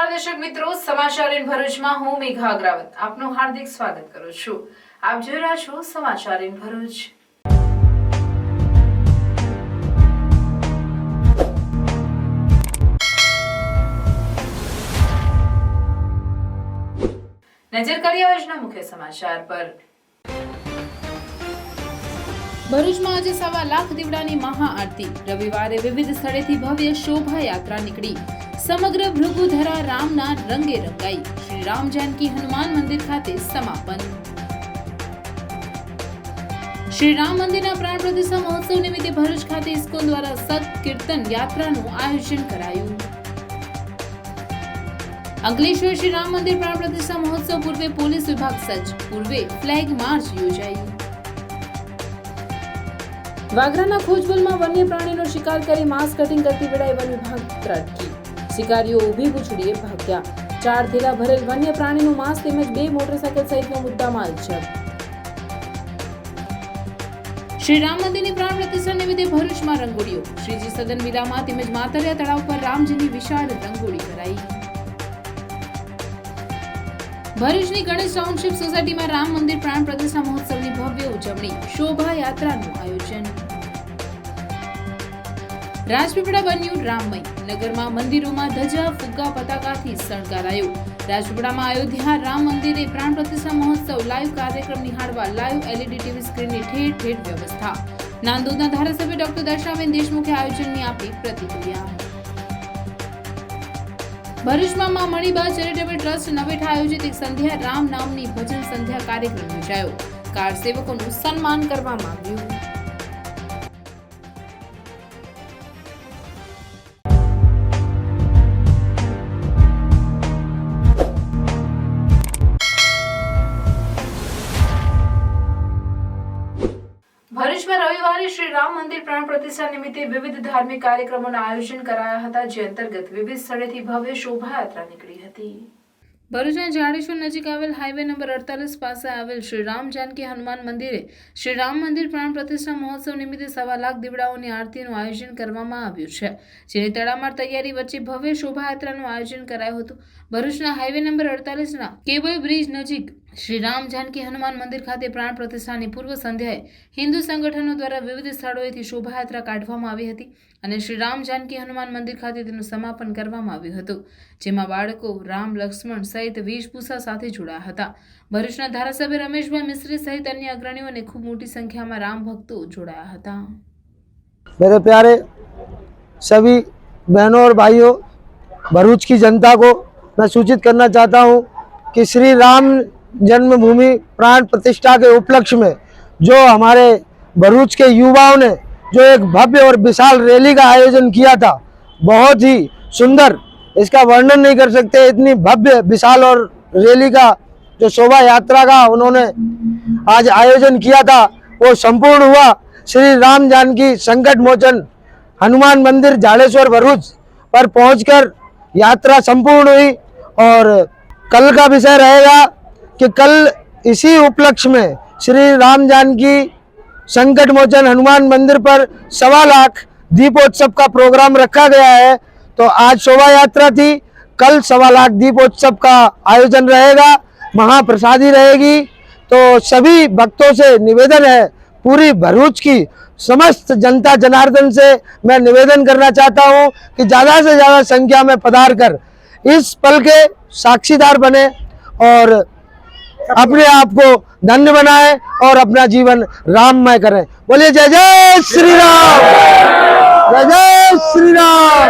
નમસ્કાર દર્શક મિત્રો, સમાચાર ઇન ભરૂચમાં હું મેઘા અગ્રવાલ આપનું હાર્દિક સ્વાગત કરું છું। આપ જોઈ રહ્યા છો સમાચાર ઇન ભરૂચ। નજર કરીએ આજના મુખ્ય સમાચાર પર। ભરૂચમાં આજે 1.25 લાખ દીવડાની મહાઆરતી। રવિવારે વિવિધ સ્થળેથી ભવ્ય શોભાયાત્રા નીકળી। સમગ્ર ભૃગુધરા રામના રંગે રંગાઈ। શ્રી રામ જાનકી હનુમાન મંદિર ખાતે સમાપન। શ્રી રામ મંદિરના પ્રાણ પ્રતિષ્ઠા મહોત્સવ નિમિત્તે ભરૂચ ખાતે ઇસ્કોન દ્વારા સત્કીર્તન યાત્રાનું આયોજન કરાયું। અંકલેશ્વર શ્રી રામ મંદિર પ્રાણ પ્રતિષ્ઠા મહોત્સવ પૂર્વે પોલીસ વિભાગ સજ્જ। પૂર્વે ફ્લેગ માર્ચ યોજાઈ। વાગરાના ખોજબલમાં વન્ય પ્રાણીનો શિકાર કરી માંસ કટિંગ કરતી વેળાએ વન વિભાગ ત્રાટકી। શિકારીઓ ઊભી પૂંછડીએ ભાગ્યા। 4 થેલા ભરેલ વન્ય પ્રાણીનું માંસ તેમજ 2 મોટરસાયકલ સહિતનો મુદ્દામાલ જપ્ત। શ્રી રામ મંદિરની પ્રાણ પ્રતિષ્ઠા નિમિત્તે ભરૂચમાં રંગોળીઓ। શ્રીજી સદન વિલામાં તેમજ માતરિયા તળાવ પર રામજીની વિશાળ રંગોળી કરાઈ। ભરૂચની ગણેશ ટાઉનશીપ સોસાયટીમાં રામ મંદિર પ્રાણ પ્રતિષ્ઠા મહોત્સવની ભવ્ય ઉજવણી। શોભાયાત્રાનું આયોજન। રાજપીપળા બન્યું રામમય। નગરમાં મંદિરોમાં ધજા ફુગ્ગા પતાકાથી શણગારાયો। રાજપીપળામાં અયોધ્યા રામ મંદિરે પ્રાણ પ્રતિષ્ઠા મહોત્સવ લાઈવ કાર્યક્રમ નિહાળવા લાઈવ એલઈડી ટીવી સ્ક્રીનની ઠેર ઠેર વ્યવસ્થા। નાંદોદના ધારાસભ્ય ડોક્ટર દર્શનાબેન દેશમુખે આયોજનની આપી પ્રતિક્રિયા। ભરૂચમાં મા મણિબા ચેરિટેબલ ટ્રસ્ટ નવેઠા આયોજિત એક સંધ્યા રામ નામની ભજન સંધ્યા કાર્યક્રમ યોજાયો। કાર સેવકોનું સન્માન કરવામાં આવ્યું। ભરૂચમાં રવિવારે શ્રી રામ મંદિર પ્રાણ પ્રતિષ્ઠા નિમિત્તે વિવિધ ધાર્મિક કાર્યક્રમોના આયોજન કરાયા હતા, જે અંતર્ગત વિવિધ સ્થળેથી ભવ્ય શોભાયાત્રા નીકળી હતી। ભરૂચના જાડેશ્વર નજીક આવેલ હાઈવે નંબર 48 પાસે આવેલ શ્રી રામ જાનકી હનુમાન મંદિરે શ્રી રામ મંદિર પ્રાણ પ્રતિષ્ઠા મહોત્સવ નિમિત્તે 1.25 લાખ દીવડાઓની આરતીનું આયોજન કરવામાં આવ્યું છે, જેની તડામાર તૈયારી વચ્ચે ભવ્ય શોભાયાત્રાનું આયોજન કરાયું હતું। ભરૂચના હાઈવે નંબર 48ના કેબલ બ્રિજ નજીક શ્રી રામ જાનકી હનુમાન મંદિર ખાતે પ્રાણ પ્રતિષ્ઠાની પૂર્વ સંધ્યાએ હિન્દુ સંગઠનો દ્વારા વિવિધ સ્થળોએથી શોભાયાત્રા કાઢવામાં આવી હતી અને શ્રી રામ જાનકી હનુમાન મંદિર ખાતે તેનું સમાપન કરવામાં આવ્યું હતું, જેમાં બાળકો રામ લક્ષ્મણ સહિત વેશભૂષા સાથે જોડાયા હતા। ભરૂચના ધારાસભ્ય રમેશભાઈ મિસ્ત્રી સહિત અન્ય અગ્રણીઓ અને ખૂબ મોટી સંખ્યામાં રામ ભક્તો જોડાયા હતા। मेरे प्यारे सभी बहनों और भाइयों, भरूच की जनता को मैं सूचित करना चाहता हूं कि श्री राम जन्मभूमि प्राण प्रतिष्ठा के उपलक्ष्य में जो हमारे भरूच के युवाओं ने जो एक भव्य और विशाल रैली का आयोजन किया था, बहुत ही सुंदर, इसका वर्णन नहीं कर सकते। इतनी भव्य विशाल और रैली का जो शोभा यात्रा का उन्होंने आज आयोजन किया था वो संपूर्ण हुआ। श्री राम जानकी संकट मोचन हनुमान मंदिर जाड़ेश्वर भरूच पर पहुंचकर यात्रा संपूर्ण हुई और कल का विषय रहेगा कि कल इसी उपलक्ष्य में श्री राम जानकी संकट मोचन हनुमान मंदिर पर 1.25 लाख दीपोत्सव का प्रोग्राम रखा गया है। तो आज शोभा यात्रा थी, कल 1.25 लाख दीपोत्सव का आयोजन रहेगा, महाप्रसादी रहेगी। तो सभी भक्तों से निवेदन है, पूरी भरूच की समस्त जनता जनार्दन से मैं निवेदन करना चाहता हूँ कि ज़्यादा से ज़्यादा संख्या में पधार कर इस पल के साक्षीदार बने और अपने आप को धन्य बनाए और अपना जीवन राममय करें। बोलिए जय जय श्री राम, जय जय श्री राम,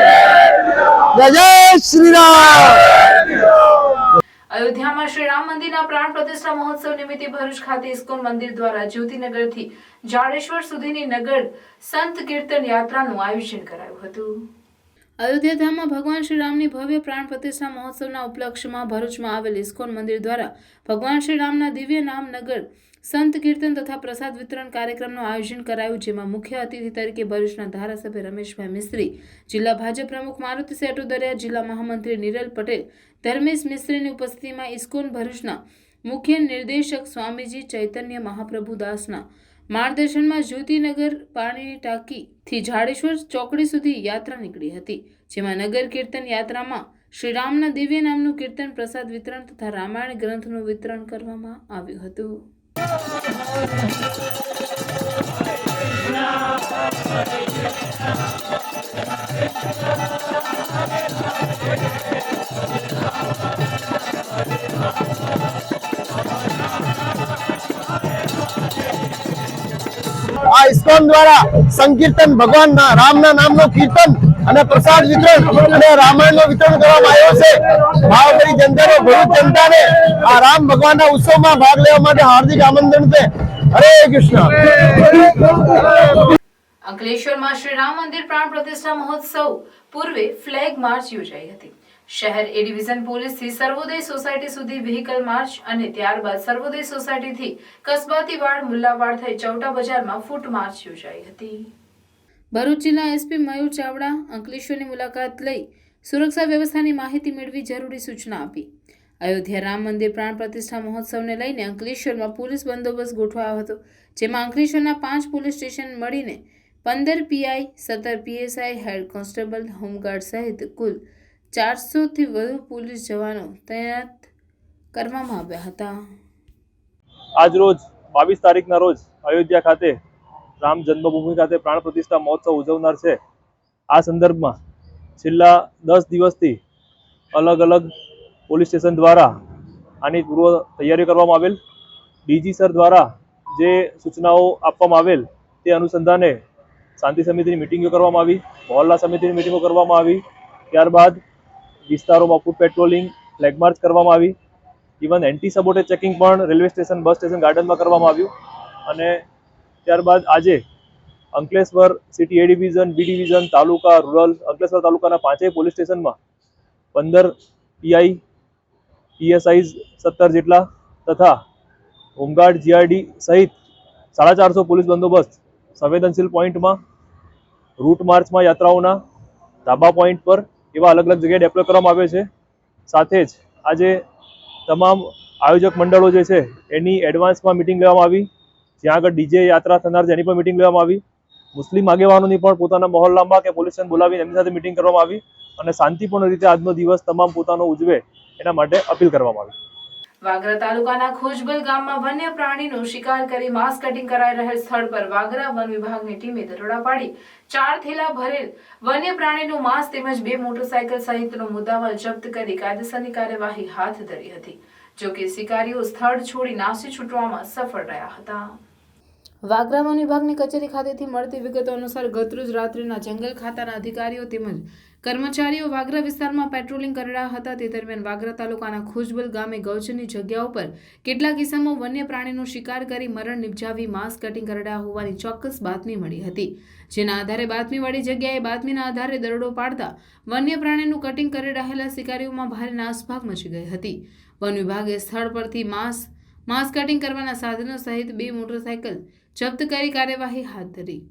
जय जय श्री राम। અયોધ્યામાં શ્રી રામ મંદિરના પ્રાણ પ્રતિષ્ઠા મહોત્સવ નિમિત્તે ભરૂચ ખાતે ઇસ્કોન મંદિર દ્વારા જ્યોતિનગરથી જાડેશ્વર સુધીની નગર સંત કીર્તન યાત્રાનું આયોજન કરાયું હતું। અયોધ્યા ધામમાં ભગવાન શ્રી રામની ભવ્ય પ્રાણ પ્રતિષ્ઠા મહોત્સવના ઉપલક્ષ્યમાં ભરૂચમાં આવેલ ઇસ્કોન મંદિર દ્વારા ભગવાન શ્રી રામના દિવ્ય નામ નગર સંત કીર્તન તથા પ્રસાદ વિતરણ કાર્યક્રમનું આયોજન કરાયું, જેમાં મુખ્ય અતિથિ તરીકે ભરૂચના ધારાસભ્ય રમેશભાઈ મિસ્ત્રી, જિલ્લા ભાજપ પ્રમુખ મારુતિસિંહ અટોદરિયા, જિલ્લા મહામંત્રી નિરલ પટેલ, ધર્મેશ મિસ્ત્રીની ઉપસ્થિતિમાં ઇસ્કોન ભરૂચના મુખ્ય નિર્દેશક સ્વામીજી ચૈતન્ય મહાપ્રભુ દાસના માર્ગદર્શનમાં જ્યોતિનગર પાણીની ટાંકીથી જાડેશ્વર ચોકડી સુધી યાત્રા નીકળી હતી, જેમાં નગર કીર્તન યાત્રામાં શ્રી રામના દિવ્ય નામનું કીર્તન, પ્રસાદ વિતરણ તથા રામાયણ ગ્રંથનું વિતરણ કરવામાં આવ્યું હતું. આ ઇસ્કોન દ્વારા સંકીર્તન ભગવાન રામના નામનો કીર્તન અને પ્રસાદ વિતરણ અને રામાયણનું વિતરણ કરવામાં આવ્યો છે. ભાવભરી જનતાને, ભરૂચ જનતાને આ રામ ભગવાનના ઉત્સવમાં ભાગ લેવા માટે હાર્દિક આમંત્રણ છે. હરે કૃષ્ણ. અંકલેશ્વરમાં શ્રી રામ મંદિર પ્રાણ પ્રતિષ્ઠા મહોત્સવ પૂર્વે ફ્લેગ માર્ચ યોજાઈ હતી. શહેર એ ડિવિઝન પોલીસથી સર્વોદય સોસાયટી સુધી વ્હીકલ માર્ચ અને ત્યારબાદ સર્વોદય સોસાયટીથી કસબાતી વાડ, મુલ્લાવાડ થઈ ચૌટા બજારમાં ફૂટ માર્ચ યોજાઈ હતી. ભરૂચ જિલ્લા એસપી મયુર ચાવડા અંકલેશ્વરની મુલાકાત લઈ સુરક્ષા વ્યવસ્થાની માહિતી મેળવી જરૂરી સૂચના આપી. અયોધ્યા રામ મંદિર પ્રાણ પ્રતિષ્ઠા મહોત્સવને લઈને અંકલેશ્વરમાં પોલીસ બંદોબસ્ત ગોઠવાયો હતો, જેમાં અંકલેશ્વરના 5 પોલીસ સ્ટેશન મળીને 15 PI, 17 PSI, head constable, home guard સહિત કુલ 400થી વધુ પોલીસ જવાનો તૈનાત કરવામાં આવ્યા હતા. આજ રોજ 22 તારીખના રોજ અયોધ્યા ખાતે રામ જન્મભૂમિ ખાતે પ્રાણ પ્રતિષ્ઠા મહોત્સવ ઉજવનાર છે. આ સંદર્ભમાં છેલ્લા 10 દિવસથી અલગ અલગ પોલીસ સ્ટેશન દ્વારા આની પૂર્વ તૈયારી કરવામાં આવેલ. ડીજી સર દ્વારા જે સૂચનાઓ આપવામાં આવેલ તે અનુસંધાને શાંતિ સમિતિની મિટિંગો કરવામાં આવી, મહોલ્લા સમિતિની મિટિંગો કરવામાં આવી. ત્યારબાદ વિસ્તારોમાં ફૂટ પેટ્રોલિંગ, ફ્લેગ માર્ચ કરવામાં આવી. ઇવન એન્ટી સબોટેજ ચેકિંગ પણ રેલવે સ્ટેશન, બસ સ્ટેશન, ગાર્ડનમાં કરવામાં આવ્યું. અને ત્યારબાદ આજે Ankleshwar city A division, B division, taluka, rural, Ankleshwar તાલુકાના 5 પોલીસ સ્ટેશનમાં 15 પીઆઈ, પીએસઆઈ 17 જેટલા તથા હોમગાર્ડ, જીઆરડી સહિત 450 પોલીસ બંદોબસ્ત સંવેદનશીલ પોઈન્ટમાં, રૂટ માર્ચમાં, યાત્રાઓના ધાબા પોઈન્ટ પર એવા અલગ અલગ જગ્યાએ ડેપ્લોય કરવામાં આવે છે. સાથે જ આજે તમામ આયોજક મંડળો જે છે એની એડવાન્સમાં મિટિંગ લેવામાં આવી. જ્યાં આગળ ડીજે યાત્રા થનાર છે એની પણ મિટિંગ લેવામાં આવી. મુસ્લિમ આગેવાનોની પણ પોતાના મહોલ્લામાં કે પોલીસ સ્ટેશન બોલાવીને એમની સાથે મિટિંગ કરવામાં આવી અને શાંતિપૂર્ણ રીતે આજનો દિવસ તમામ પોતાનો ઉજવે એના માટે અપીલ કરવામાં આવી. વાગરા તાલુકાના ખોજબલ ગામમાં વન્ય પ્રાણીનો શિકાર કરી માંસ કટિંગ કરાઈ રહેલ સ્થળ પર વાગરા વન વિભાગની ટીમે દરોડા પાડી 4 થેલા ભરેલ વન્ય પ્રાણીનું માંસ તેમજ 2 મોટરસાયકલ સહિતનો મુદ્દામાલ જપ્ત કરી કાયદેસરની કાર્યવાહી હાથ ધરી હતી. જો કે શિકારીઓ સ્થળ છોડી નાસી છૂટવામાં સફળ રહ્યા હતા. વાગરા વન વિભાગની કચેરી ખાતેથી મળતી વિગતો અનુસાર ગતરોજ રાત્રિના જંગલ ખાતાના અધિકારીઓ તેમજ કર્મચારીઓ વાગરા વિસ્તારમાં પેટ્રોલિંગ કરી રહ્યા હતા. તે દરમિયાન વાગરા તાલુકાના ખોજબલ ગામે ગૌચરની જગ્યાઓ પર કેટલાક કિસ્સાઓ વન્ય પ્રાણીનો શિકાર કરી મરણ નિપજાવી માંસ કટિંગ કરી રહ્યા હોવાની ચોક્કસ બાતમી મળી હતી. જેના આધારે બાતમીવાળી જગ્યાએ બાતમીના આધારે દરોડો પાડતા વન્ય પ્રાણીનું કટિંગ કરી રહેલા શિકારીઓમાં ભારે નાસભાગ મચી ગઈ હતી. વન વિભાગે સ્થળ પરથી માંસ કટિંગ કરવાના સાધનો સહિત 2 મોટરસાયકલ જપ્ત કરી કાર્યવાહી હાથ ધરી.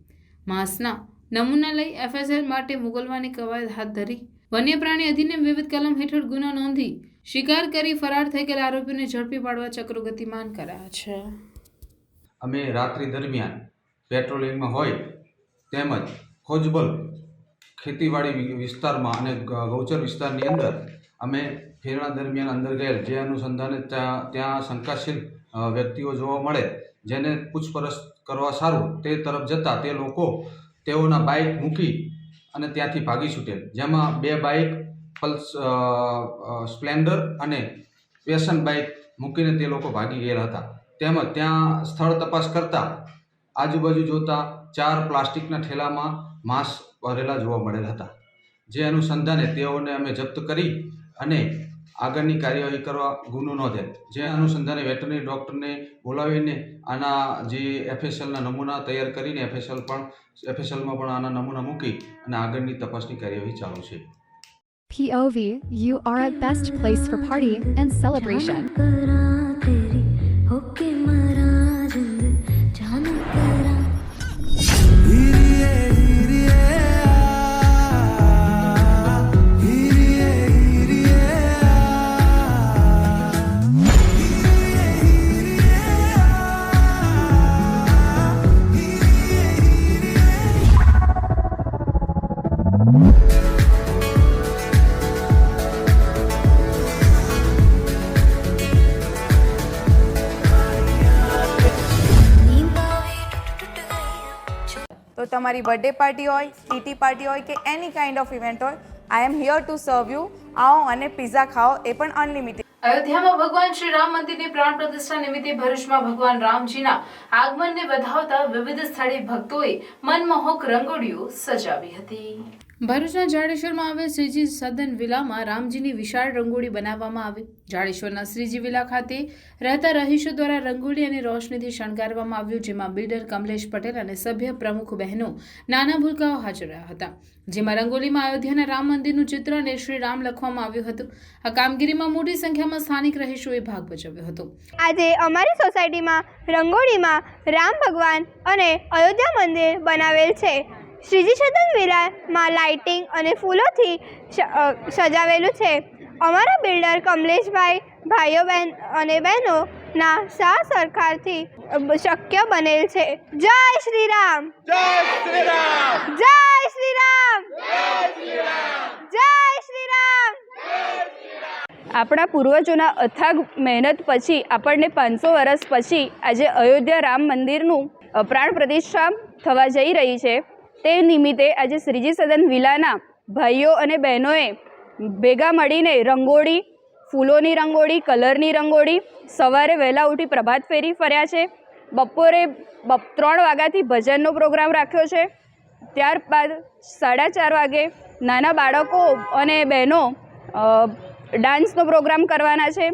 માંસના નમૂના લઈ એફએસએલ માટે મોકલવાની કવાયત હાથ ધરી. વન્ય પ્રાણી અધિનિયમ વિવિધ કલમ હેઠળ ગુનો નોંધી શિકાર કરી ફરાર થઈ ગયેલા આરોપીઓને ઝડપી પાડવા ચક્રો ગતિમાન કરાયા છે. અમે રાત્રિ દરમિયાન પેટ્રોલિંગમાં હોય તેમજ ખોજબલ ખેતીવાડી વિસ્તારમાં અને ગૌચર વિસ્તારની અંદર અમે ફેરણા દરમિયાન અંદર ગયેલ જે અનુસંધાને ત્યાં શંકાશીલ વ્યક્તિઓ જોવા મળે જેને પૂછપરછ કરવા સારું તે તરફ જતાં તે લોકો તેઓના બાઇક મૂકી અને ત્યાંથી ભાગી છૂટેલ. જેમાં 2 બાઇક પલ્સ સ્પ્લેન્ડર અને પેશન બાઇક મૂકીને તે લોકો ભાગી ગયેલા હતા. તેમજ ત્યાં સ્થળ તપાસ કરતાં આજુબાજુ જોતા 4 પ્લાસ્ટિકના ઠેલામાં માંસ ભરેલા જોવા મળેલ હતા. જે અનુસંધાને તેઓને અમે જપ્ત કરી અને આગળની કાર્યવાહી કરવા ગુનો નોંધેલ. જે અનુસંધાને વેટરનરી ડૉક્ટરને બોલાવીને આના જે એફએસએલના નમૂના તૈયાર કરીને એફએસએલમાં પણ આના નમૂના મૂકી અને આગળની તપાસની કાર્યવાહી ચાલુ છે. POV, you are at best place for party and celebration. તો તમારી બર્થડે પાર્ટી હોય, કીટી પાર્ટી હોય કે એની કાઇન્ડ ઓફ ઇવેન્ટ હોય, I am here to serve you. આવો અને પિઝા ખાઓ, એ પણ અનલિમિટેડ. અયોધ્યામાં ભગવાન શ્રી રામ મંદિરની પ્રાણ પ્રતિષ્ઠા નિમિત્તે ભરૂચમાં ભગવાન રામજીના આગમનને વધાવતા વિવિધ સ્થળે ભક્તોએ મનમોહક રંગોળીઓ સજાવી હતી. ભરૂચના જાડેશ્વરમાં આવેલ શ્રીજી સદન વિલામાં રામજીની વિશાળ રંગોળી બનાવવામાં આવી. જાડેશ્વરના શ્રીજી વિલા ખાતે રહેતા રહીશો દ્વારા રંગોળી અને રોશનીથી શણગારવામાં આવ્યું, જેમાં બિલ્ડર કમલેશ પટેલ અને સભ્ય પ્રમુખ બહેનો નાના ભૂલકાઓ હાજર રહ્યા હતા. જેમાં રંગોળીમાં અયોધ્યાના રામ મંદિરનું ચિત્ર અને શ્રી રામ લખવામાં આવ્યું હતું. આ કામગીરીમાં મોટી સંખ્યામાં સ્થાનિક રહીશોએ ભાગ ભજવ્યો હતો. આજે અમારી સોસાયટીમાં રંગોળીમાં રામ ભગવાન અને અયોધ્યા મંદિર બનાવેલ છે. શ્રીજી સદન વિલામાં લાઇટિંગ અને ફૂલોથી સજાવેલું છે. અમારા બિલ્ડર કમલેશભાઈ, ભાઈઓ અને બહેનોના સાથ સરકારથી શક્ય બનેલ છે. જય શ્રી રામ, જય શ્રી રામ, જય શ્રી રામ, જય શ્રી રામ. આપણા પૂર્વજોના અથાગ મહેનત પછી આપણને 500 વર્ષ પછી આજે અયોધ્યા રામ મંદિરનું પ્રાણ પ્રતિષ્ઠા થવા જઈ રહી છે. તે નિમિત્તે આજે શ્રીજી સદન વિલાના ભાઈઓ અને બહેનોએ ભેગા મળીને રંગોળી, ફૂલોની રંગોળી, કલરની રંગોળી, સવારે વહેલા ઉઠી પ્રભાત ફેરી ફર્યા છે. બપોરે 3 વાગ્યાથી ભજનનો પ્રોગ્રામ રાખ્યો છે. ત્યારબાદ 4:30 વાગે નાના બાળકો અને બહેનો ડાન્સનો પ્રોગ્રામ કરવાના છે.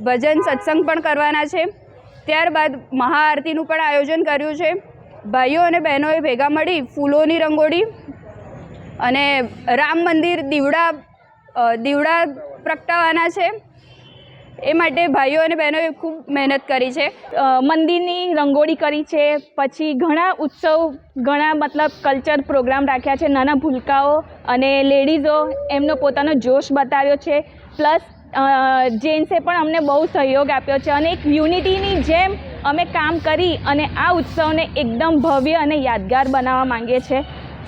ભજન સત્સંગ પણ કરવાના છે. ત્યારબાદ મહાઆરતીનું પણ આયોજન કર્યું છે. ભાઈઓ અને બહેનોએ ભેગા મળી ફૂલોની રંગોળી અને રામ મંદિર દીવડા પ્રગટાવવાના છે. એ માટે ભાઈઓ અને બહેનોએ ખૂબ મહેનત કરી છે. મંદિરની રંગોળી કરી છે. પછી ઘણા ઉત્સવ, ઘણા કલ્ચર પ્રોગ્રામ રાખ્યા છે. નાના ભૂલકાઓ અને લેડીઝો એમનો પોતાનો જોશ બતાવ્યો છે. પ્લસ જેન્ટ્સે પણ અમને બહુ સહયોગ આપ્યો છે અને એક યુનિટીની જેમ અમે કામ કરી અને આ ઉત્સવને એકદમ ભવ્ય અને યાદગાર બનાવવા માંગીએ છીએ.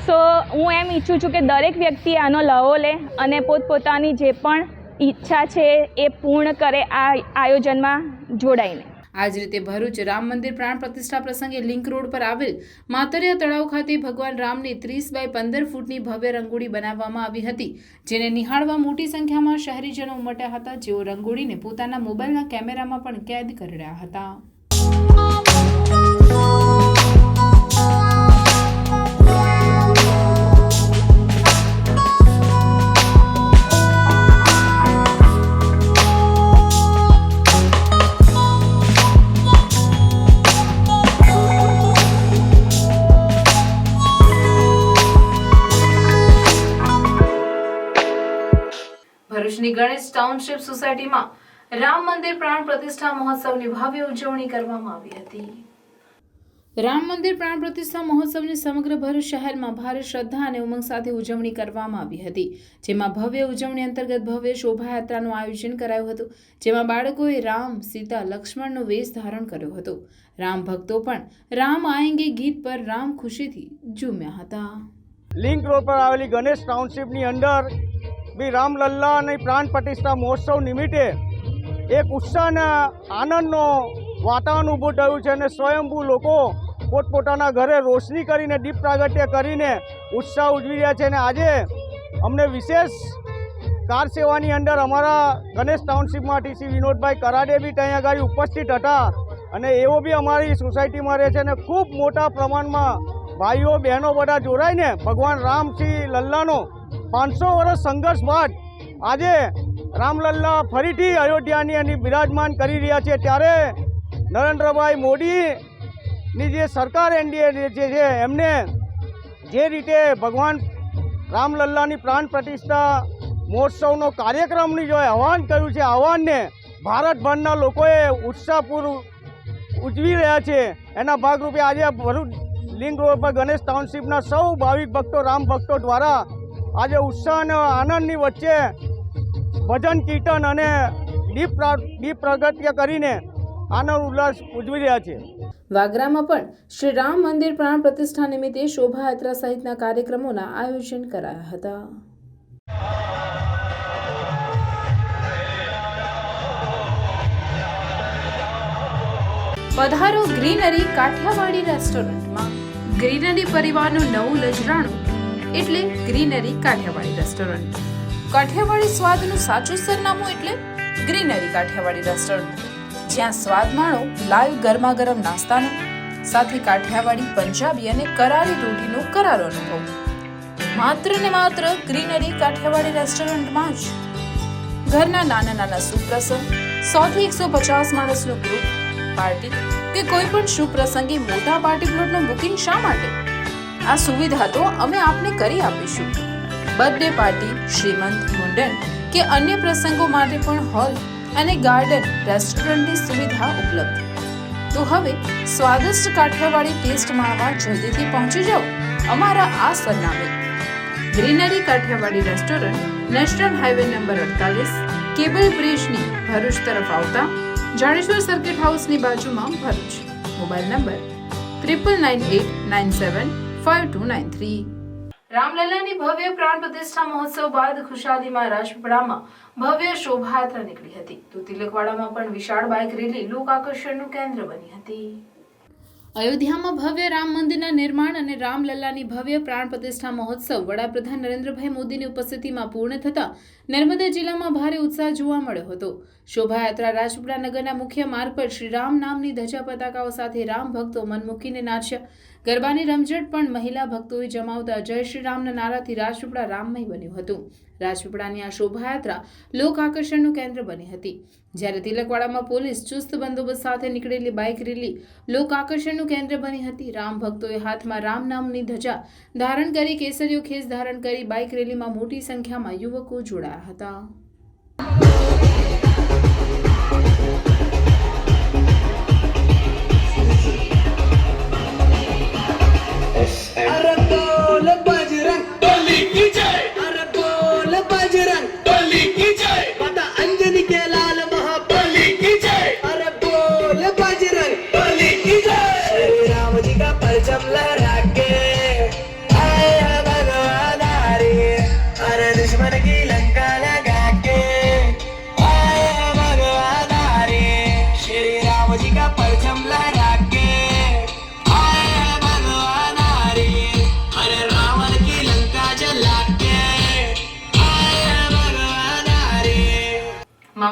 સો હું એમ ઈચ્છું છું કે દરેક વ્યક્તિ આનો લાવો લે અને પોતપોતાની જે પણ ઈચ્છા છે એ પૂર્ણ કરે આ આયોજનમાં જોડાઈને. આ જ રીતે ભરૂચ રામ મંદિર પ્રાણ પ્રતિષ્ઠા પ્રસંગે લિંક રોડ પર આવેલ માતરિયા તળાવ ખાતે ભગવાન રામની 30 બાય 15 ફૂટની ભવ્ય રંગોળી બનાવવામાં આવી હતી, જેને નિહાળવા મોટી સંખ્યામાં શહેરીજનો ઉમટ્યા હતા, જેઓ રંગોળીને પોતાના મોબાઈલના કેમેરામાં પણ કેદ કરી રહ્યા હતા. ભરૂચની ગણેશ ટાઉનશીપ સોસાયટીમાં રામ મંદિર પ્રાણ પ્રતિષ્ઠા મહોત્સવની ભવ્ય ઉજવણી કરવામાં આવી હતી. રામ મંદિર પ્રાણ પ્રતિષ્ઠા મહોત્સવની સમગ્ર ભરૂચ શહેરમાં ભારે શ્રદ્ધા અને ઉમંગ સાથે ઉજવણી કરવામાં આવી હતી, જેમાં ભવ્ય ઉજવણી અંતર્ગત ભવ્ય શોભાયાત્રાનું આયોજન કરાયું હતું, જેમાં બાળકોએ રામ, સીતા, લક્ષ્મણનો વેશ ધારણ કર્યો હતો. રામ ભક્તો પણ રામ આએંગે ગીત પર રામ ખુશીથી ઝૂમ્યા હતા. લિંક રોડ પર આવેલી ગણેશ ટાઉનશીપની અંદર બી રામલલ્લાની પ્રાણ પ્રતિષ્ઠા મહોત્સવ નિમિત્તે એક ઉત્સાહ અને આનંદનો વાતાવરણ ઊભું થયું છે અને સ્વયંભૂ લોકો પોતપોતાના ઘરે રોશની કરીને, દીપ પ્રાગટ્ય કરીને ઉત્સાહ ઉજવી રહ્યા છે. અને આજે અમને વિશેષ કાર સેવાની અંદર અમારા ગણેશ ટાઉનશીપમાંથી શ્રી વિનોદભાઈ કરાડે બી ત્યાં આગળ ઉપસ્થિત હતા અને એવો બી અમારી સોસાયટીમાં રહે છે અને ખૂબ મોટા પ્રમાણમાં ભાઈઓ બહેનો બધા જોડાઈને ભગવાન રામ શ્રી લલ્લાનો 500 વર્ષ સંઘર્ષ બાદ આજે રામલલ્લા ફરીથી અયોધ્યાની અને બિરાજમાન કરી રહ્યા છે. ત્યારે નરેન્દ્રભાઈ મોદીની જે સરકાર એનડીએ જે છે એમને જે રીતે ભગવાન રામલલ્લાની પ્રાણ પ્રતિષ્ઠા મહોત્સવનો કાર્યક્રમની જો આહવાન કર્યું છે, આહવાનને ભારતભરના લોકોએ ઉત્સાહપૂર્વક ઉજવી રહ્યા છે. એના ભાગરૂપે આજે ભરૂચ લિંક રોડ પર ગણેશ ટાઉનશીપના સૌ ભાવિક ભક્તો, રામ ભક્તો દ્વારા આજે ઉત્સાહ અને આનંદની વચ્ચે ભજન કીર્તન અને દીપ પ્રગટ્ય કરીને આનંદ ઉલ્લાસ ઉજવી રહ્યા છે. વાગરામાં પણ શ્રી રામ મંદિર પ્રાણ પ્રતિષ્ઠા નિમિત્તે શોભાયાત્રા સહિતના કાર્યક્રમોના આયોજન કરાયા હતા. પધારો ગ્રીનરી કાઠિયાવાડી રેસ્ટોરન્ટમાં. ગ્રીનરી પરિવારનું નવું નજરાણું એટલે ગ્રીનરી કાઠિયાવાડી રેસ્ટોરન્ટ. કાઠિયાવાડી સ્વાદનું સાચું સરનામું એટલે ગ્રીનરી કાઠિયાવાડી રેસ્ટોરન્ટ, જ્યાં સ્વાદ માણો લાઈવ ગરમા ગરમ નાસ્તાનો, સાથે કાઠિયાવાડી, પંજાબી અને કરારી રોટીનો કરારો અનુભવ. માત્ર ને માત્ર ગ્રીનરી કાઠિયાવાડી રેસ્ટોરન્ટમાં જ. ઘરના નાના નાના સુપ્રસંગ, 100 થી 150 માણસનું ગ્રુપ, પાર્ટી કે કોઈ પણ શુભ પ્રસંગે મોટા પાર્ટી પ્લોટનું બુકિંગ શા માટે? આ સુવિધા તો અમે આપને કરી આપીશું. બર્થડે પાર્ટી, શ્રીમંત, મુંડન કે અન્ય પ્રસંગો માટે પણ હોલ અને ગાર્ડન રેસ્ટોરન્ટની સુવિધા ઉપલબ્ધ. તો હવે સ્વાદિષ્ટ કાઠિયાવાડી ટેસ્ટ માણવા જલ્દીથી પહોંચી જાઓ અમારા આ સરનામે. Greenery Kathiyawadi restaurant, national highway number 48, cable બ્રિજની ભરૂચ તરફ આવતા જાડેશ્વર સર્કિટ હાઉસની બાજુમાં, ભરૂચ. Mobile number 9989752293. રામલલ્લાની ભવ્ય પ્રાણ પ્રતિષ્ઠા મહોત્સવ બાદ ખુશાલીમાં રાજપીપળામાં ભવ્ય શોભાયાત્રા નીકળી હતી. તો તિલકવાડામાં પણ વિશાળ બાઇક રેલી લોક આકર્ષણનું કેન્દ્ર બની હતી. અયોધ્યામાં ભવ્ય રામ મંદિરના નિર્માણ અને રામલલ્લાની ભવ્ય પ્રાણ પ્રતિષ્ઠા મહોત્સવ વડાપ્રધાન નરેન્દ્રભાઈ મોદીની ઉપસ્થિતિમાં પૂર્ણ થતા નર્મદા જિલ્લામાં ભારે ઉત્સાહ જોવા મળ્યો હતો. શોભાયાત્રા રાજપીપળા નગરના મુખ્ય માર્ગ પર શ્રી રામ નામની ધજા પતાકાઓ સાથે રામ ભક્તો મન મૂકીને નાચ્યા. ગરબાની રમઝટ પણ મહિલા ભક્તોએ જમાવતા જય શ્રી રામના નારાથી રાજપીપળા રામમય બન્યું હતું. રાજપીપળાની આ શોભાયાત્રા લોક આકર્ષણનું કેન્દ્ર બની હતી. જ્યારે તિલકવાડામાં પોલીસ ચુસ્ત બંદોબસ્ત સાથે નીકળેલી બાઇક રેલી લોક આકર્ષણનું કેન્દ્ર બની હતી. રામ ભક્તોએ હાથમાં રામ નામની ધજા ધારણ કરી, કેસરીયો ખેસ ધારણ કરી બાઇક રેલીમાં મોટી સંખ્યામાં યુવકો જોડાયા હતા.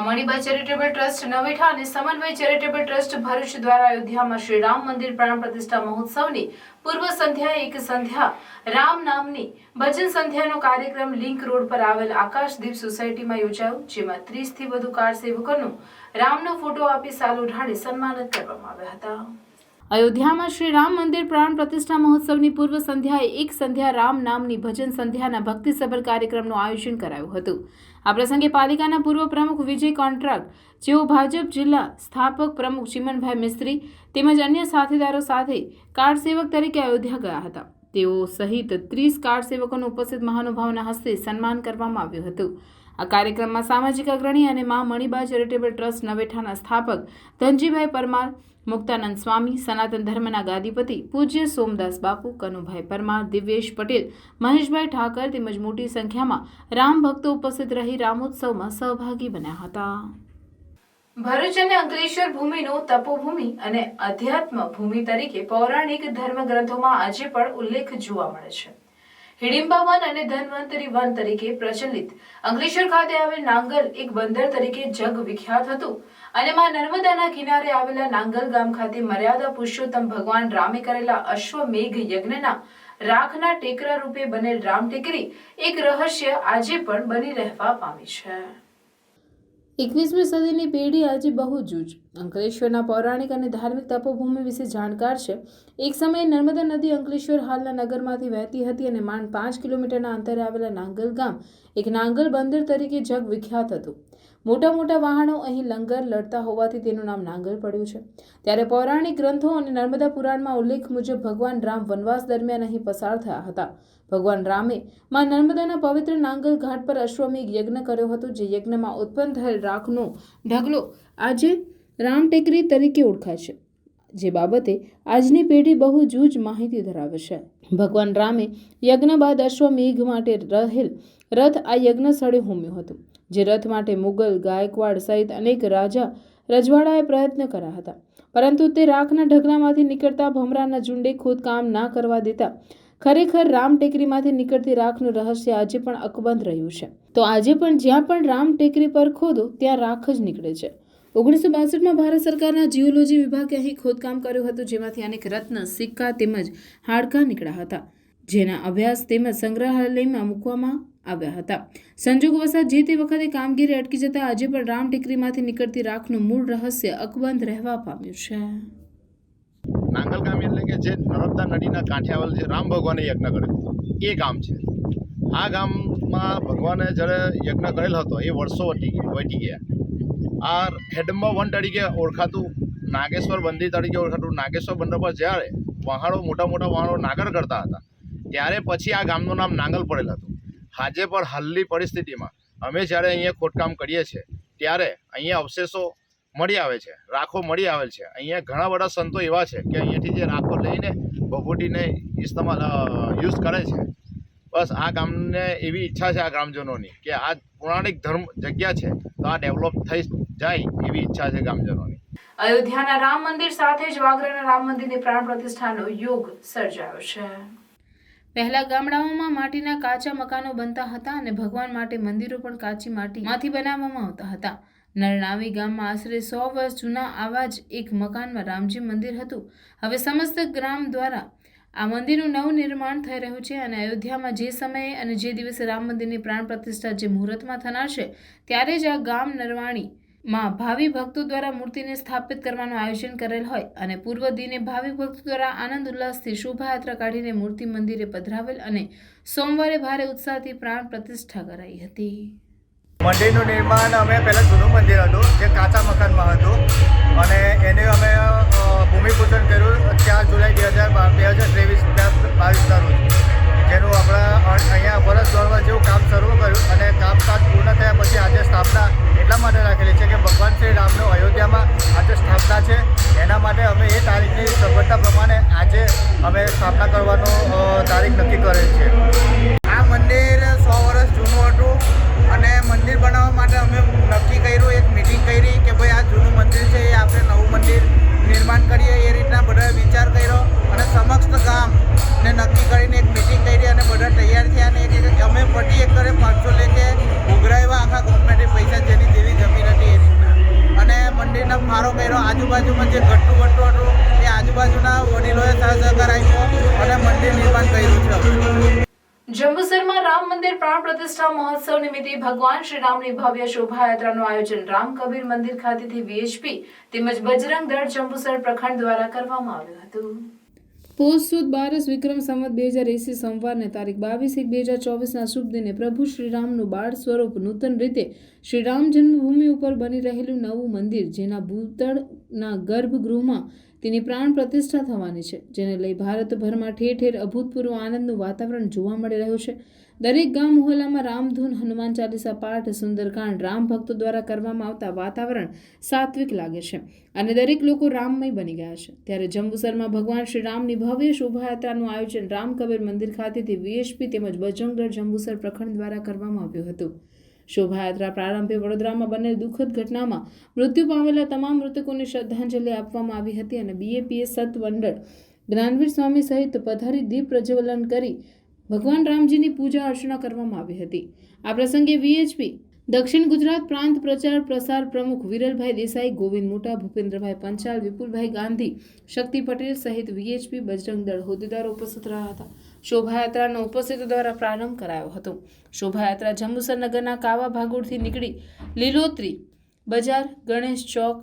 મણિબા ચેરિટેબલ ટ્રસ્ટ નવેઠા અને સમન્વય ચેરિટેબલ ટ્રસ્ટ ભરૂચ દ્વારા અયોધ્યામાં શ્રી રામ મંદિર પ્રાણ પ્રતિષ્ઠા મહોત્સવની પૂર્વ સંધ્યાએ એક સંધ્યા રામ નામની ભજન સંધ્યાનો કાર્યક્રમ લિંક રોડ પર આવેલ આકાશદીપ સોસાયટીમાં યોજાયો, જેમાં 30 થી વધુ કાર સેવકોનું રામનો ફોટો આપી સાલ ઉઢાડી સન્માનિત કરવામાં આવ્યા હતા. અયોધ્યામાં શ્રી રામ મંદિર પ્રાણ પ્રતિષ્ઠા મહોત્સવની પૂર્વ સંધ્યાએ એક સંધ્યા રામ નામની ભજન સંધ્યાના ભક્તિસભર કાર્યક્રમનું આયોજન કરાયું હતું. આ પ્રસંગે પાલિકાના પૂર્વ પ્રમુખ વિજય કોન્ટ્રાક્ટ, જેઓ ભાજપ જિલ્લા સ્થાપક પ્રમુખ ચિમનભાઈ મિસ્ત્રી તેમજ અન્ય સાથીદારો સાથે કાર્ડ સેવક તરીકે અયોધ્યા ગયા હતા. તેઓ સહિત 30 કાર્ડ સેવકોનું ઉપસ્થિત મહાનુભાવોના હસ્તે સન્માન કરવામાં આવ્યું હતું. આ કાર્યક્રમમાં સામાજિક અગ્રણી અને મા મણિબા ચેરિટેબલ ટ્રસ્ટ નવેઠાના સ્થાપક ધનજીભાઈ પરમાર, મુક્તાનંદ સ્વામી, સનાતન ધર્મના ગાદીપતિ પૂજ્ય સોમદાસ બાપુ, કનુભાઈ પરમાર, દિવ્યેશ પટેલ, મહેશભાઈ ઠાકર તેમજ મોટી સંખ્યામાં રામ ભક્તો ઉપસ્થિત રહી રામોત્સવમાં સહભાગી બન્યા હતા. ભરૂચ અને અંકલેશ્વર ભૂમિનો તપોભૂમિ અને અધ્યાત્મ ભૂમિ તરીકે પૌરાણિક ધર્મ ગ્રંથોમાં આજે પણ ઉલ્લેખ જોવા મળે છે. હિડિંબા વન અને ધન્વંતરી વન તરીકે પ્રચલિત અંકલેશ્વર ખાતે આવેલ નાંગલ એક બંદર તરીકે જગ વિખ્યાત હતું અને માં નર્મદાના કિનારે આવેલા નાંગલ ગામ ખાતે મર્યાદા પુરુષોત્તમ ભગવાન રામે કરેલા અશ્વમેઘ યજ્ઞના રાખના ટેકરા રૂપે બનેલ રામ ટેકરી એક રહસ્ય આજે પણ બની રહેવા પામી છે. 21મી સદીની પેઢી આજે બહુ જૂજ અંકલેશ્વરના પૌરાણિક અને ધાર્મિક તપોભૂમિ વિશે જાણકાર છે. એક સમયે નર્મદા નદી અંકલેશ્વર હાલના નગરમાંથી વહેતી હતી અને માંડ 5 કિલોમીટરના અંતરે આવેલા નાંગલ ગામ એક નાંગલ બંદર તરીકે જગ વિખ્યાત હતું. મોટા મોટા વાહનો અહીં લંગર લડતા હોવાથી તેનું નામ નાંગલ પડ્યું છે. ત્યારે પૌરાણિક ગ્રંથો અને નર્મદા પુરાણમાં ઉલ્લેખ મુજબ ભગવાન રામ વનવાસ દરમિયાન અહીં પસાર થયા હતા. ભગવાન રામે માં નર્મદાના પવિત્ર નાંગલ ઘાટ પર અશ્વમેઘ યજ્ઞ કર્યો હતો, જે યજ્ઞમાં ઉત્પન્ન થયેલ રાખનો ઢગલો આજે રામ ટેકરી તરીકે ઓળખાય છે, જે બાબતે આજની પેઢી બહુ જૂજ માહિતી ધરાવે છે. ભગવાન રામે યજ્ઞ બાદ અશ્વમેઘ માટે રહેલ રથ આ યજ્ઞ સ્થળે હોમ્યું હતું, જે રથ માટે મુગલ, ગાયકવાડ સહિત અનેક રાજા રજવાડાએ પ્રયત્ન કર્યા હતા. પરંતુ તે રાખના ઢગલામાંથી નીકળતા ભમરાના ઝુંડે ખોદકામ ના કરવા દેતા ખરેખર રામ ટેકરીમાંથી નીકળતી રાખનું રહસ્ય આજે પણ અકબંધ રહ્યું છે. તો આજે પણ જ્યાં પણ રામ ટેકરી પર ખોદો ત્યાં રાખ જ નીકળે છે. 1962માં ભારત સરકારના જીઓલોજી વિભાગે અહીં ખોદકામ કર્યું હતું, જેમાંથી અનેક રત્ન, સિક્કા તેમજ હાડકાં નીકળ્યા હતા, જેના અભ્યાસ તેમજ સંગ્રહાલયમાં મૂકવામાં આવ્યા હતા. સંજોગવશાત જે તે વખતે કામગીરી અટકી જતા આજે પણ રામ ટેકરીમાંથી નીકળતી રાખનું મૂળ રહસ્ય અકબંધ રહેવા પામ્યું છે. નાંગલ ગામ એટલે કે જે નર્મદા નદીના કાંઠે આવેલ છે, રામ ભગવાને યજ્ઞ કરેલો એ ગામ છે. આ ગામમાં ભગવાને જ્યારે યજ્ઞ કરેલ હતો એ વર્ષો વટી ગયા. આ હેડમ્બા વન તરીકે ઓળખાતું નાગેશ્વર બંદી તરીકે ઓળખાતું નાગેશ્વર બંદર પર જ્યારે વહાણો મોટા મોટા વહાણો નાગર કરતા હતા ત્યારે પછી આ ગામનું નામ નાંગલ પડેલ હતું. આજે પણ હાલની પરિસ્થિતિમાં અમે જ્યારે અહીંયા ખોદકામ કરીએ છીએ ત્યારે અહીંયા અવશેષો મળી આવે છે, રાખો મળી આવેલ છે. અહીંયા ઘણા બધા સંતો એવા છે કે અહીંયાથી જે રાખો લઈને ભભૂતિને ઇસ્તેમાલ યુઝ કરે છે. બસ આ ગામને એવી ઈચ્છા છે આ ગ્રામજનોની કે આ પૌરાણિક ધર્મ જગ્યા છે તો આ ડેવલપ થઈ જાય એવી ઈચ્છા છે ગ્રામજનોની. અયોધ્યાના રામ મંદિર સાથે જ વાગરાના રામ મંદિરની પ્રાણ પ્રતિષ્ઠાનો યોગ સર્જાયો છે. પહેલા ગામડાઓમાં માટીના કાચા મકાનો બનતા હતા અને ભગવાન માટે મંદિરો પણ કાચી માટીમાંથી બનાવવામાં આવતા હતા. નરનાવી ગામમાં આશરે 100 વર્ષ જૂના આવા જ એક મકાનમાં રામજી મંદિર હતું. હવે સમસ્ત ગ્રામ દ્વારા આ મંદિરનું નવું નિર્માણ થઈ રહ્યું છે અને અયોધ્યામાં જે સમયે અને જે દિવસે રામ મંદિરની પ્રાણ પ્રતિષ્ઠા જે મુહૂર્તમાં થનાર છે ત્યારે જ આ ગામ નરવાણીમાં ભાવિ ભક્તો દ્વારા મૂર્તિને સ્થાપિત કરવાનું આયોજન કરેલ હોય અને પૂર્વ દિને ભાવિ ભક્તો દ્વારા આનંદ ઉલ્લાસથી શોભાયાત્રા કાઢીને મૂર્તિ મંદિરે પધરાવેલ અને સોમવારે ભારે ઉત્સાહથી પ્રાણ પ્રતિષ્ઠા કરાઈ હતી. મંદિરનું નિર્માણ અમે પહેલાં જૂનું મંદિર હતું જે કાચા મકાનમાં હતું અને એને અમે ભૂમિપૂજન કર્યું 4 જુલાઈ 2023-22ના રોજ, જેનું આપણા અહીંયા વર્ષ દોડવા જેવું કામ શરૂ કર્યું અને કામકાજ પૂર્ણ થયા પછી આજે સ્થાપના એટલા માટે રાખેલી છે કે ભગવાન શ્રી રામનો અયોધ્યામાં આજે સ્થાપના છે. એના માટે અમે એ તારીખની સગવડતા પ્રમાણે આજે અમે સ્થાપના કરવાનો તારીખ નક્કી કરેલ છે. આ મંદિર 100 વર્ષ જૂનું હતું અને મંદિર બનાવવા માટે અમે નક્કી કર્યું, એક મિટિંગ કરી કે ભાઈ આ જૂનું મંદિર છે એ આપણે નવું મંદિર નિર્માણ કરીએ. એ રીતના બધા વિચાર કર્યો અને સમસ્ત ગામને નક્કી કરીને એક મિટિંગ કરી અને બધા તૈયાર થયા અને અમે પ્રતિ એકરે 500 લેખે ઉઘરાવ્યા આખા ગવર્મેન્ટે પૈસા જેની જેવી જમીન હતી એ રીતના અને મંદિરનો ફાળો કર્યો. આજુબાજુમાં જે ઘટતું વટતું હતું એ આજુબાજુના વડીલોએ સહકાર આપ્યો અને મંદિર નિર્માણ કર્યું છે. જંબુસરમાં રામ મંદિર પ્રાણ પ્રતિષ્ઠા મહોત્સવ નિમિત્તે ભગવાન શ્રી રામની ભવ્ય શોભાયાત્રાનું આયોજન રામ કબીર મંદિર ખાતેથી વીએચપી તેમજ બજરંગ દળ જંબુસર પ્રખંડ દ્વારા કરવામાં આવ્યું હતું. પોષ સુદ 12 વિક્રમ સંવત 2080 સોમવારને તારીખ 22/1/2024ના શુભ દિને પ્રભુ શ્રીરામનું બાળ સ્વરૂપ નૂતન રીતે શ્રીરામ જન્મભૂમિ ઉપર બની રહેલું નવું મંદિર જેના ભૂતળના ગર્ભગૃહમાં તેની પ્રાણ પ્રતિષ્ઠા થવાની છે, જેને લઈ ભારતભરમાં ઠેર ઠેર અભૂતપૂર્વ આનંદનું વાતાવરણ જોવા મળી રહ્યું છે. દરેક ગામ મહોલ્લામાં રામધૂન, હનુમાન ચાલીસા પાઠ, સુંદરકાંડ રામ ભક્તો દ્વારા કરવામાં આવતા વાતાવરણ સાત્વિક લાગે છે અને દરેક લોકો રામમય બની ગયા છે. ત્યારે જંબુસરમાં ભગવાન શ્રી રામની ભવ્ય શોભાયાત્રાનું આયોજન રામ કબીર મંદિર ખાતેથી વીએચપી તેમજ બજરંગ દળ જંબુસર પ્રખંડ દ્વારા કરવામાં આવ્યું હતું. શોભાયાત્રા પ્રારંભે વડોદરામાં બનેલ દુઃખદ ઘટનામાં મૃત્યુ પામેલા તમામ મૃતકોને શ્રદ્ધાંજલિ આપવામાં આવી હતી અને બીએપીએસ સતવંડળ જ્ઞાનવીર સ્વામી સહિત પધારી દીપ પ્રજ્વલન કરી ભગવાન રામજીની પૂજા અર્ચના કરવામાં આવી હતી. આ પ્રસંગે વીએચપી દક્ષિણ ગુજરાત પ્રાંત પ્રચાર પ્રસાર પ્રમુખ વિરલભાઈ દેસાઈ, ગોવિંદ મોટા, ભૂપેન્દ્રભાઈ પંચાલ, વિપુલભાઈ ગાંધી, શક્તિ પટેલ સહિત વીએચપી બજરંગ દળ હોદ્દેદારો ઉપસ્થિત રહ્યા હતા. શોભાયાત્રાનો ઉપસ્થિતો દ્વારા પ્રારંભ કરાયો હતો. શોભાયાત્રા જંબુસર નગરના કાવા ભાગોળથી નીકળી લીલોતરી બજાર, ગણેશ ચોક,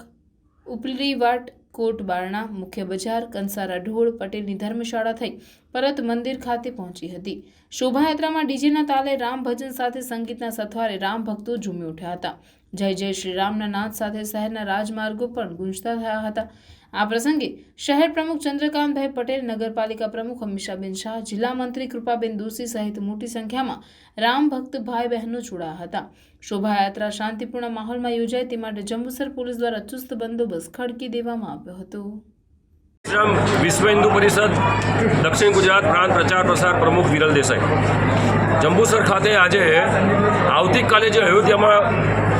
ઉપલી વાટ, કોટ બારણા, મુખ્ય બજાર, કંસારા ઢોળ, પટેલની ધર્મશાળા થઈ પરત મંદિર ખાતે પહોંચી હતી. શોભાયાત્રામાં ડીજેના તાલે રામ ભજન સાથે સંગીતના સથવારે રામ ભક્તો ઝૂમી ઉઠ્યા હતા. જય જય શ્રી રામના નાદ સાથે શહેરના રાજમાર્ગો પણ ગુંજતા થયા હતા. આ પ્રસંગે શહેર પ્રમુખ ચંદ્રકાંતભાઈ પટેલ, નગરપાલિકા પ્રમુખ અમીષાબેન શાહ, જિલ્લા મંત્રી કૃપાબેન દોશી સહિત મોટી સંખ્યામાં રામ ભક્ત ભાઈ બહેનો જોડાયા હતા. શોભાયાત્રા શાંતિપૂર્ણ માહોલમાં યોજાય તે માટે જંબુસર પોલીસ દ્વારા ચુસ્ત બંદોબસ્ત ખડકી દેવામાં આવ્યો હતો. વિશ્વ હિન્દુ પરિષદ દક્ષિણ ગુજરાત પ્રાંત પ્રચાર પ્રસાર પ્રમુખ વિરલ દેસાઈ. જંબુસર ખાતે આજે આવતીકાલે જે અયોધ્યામાં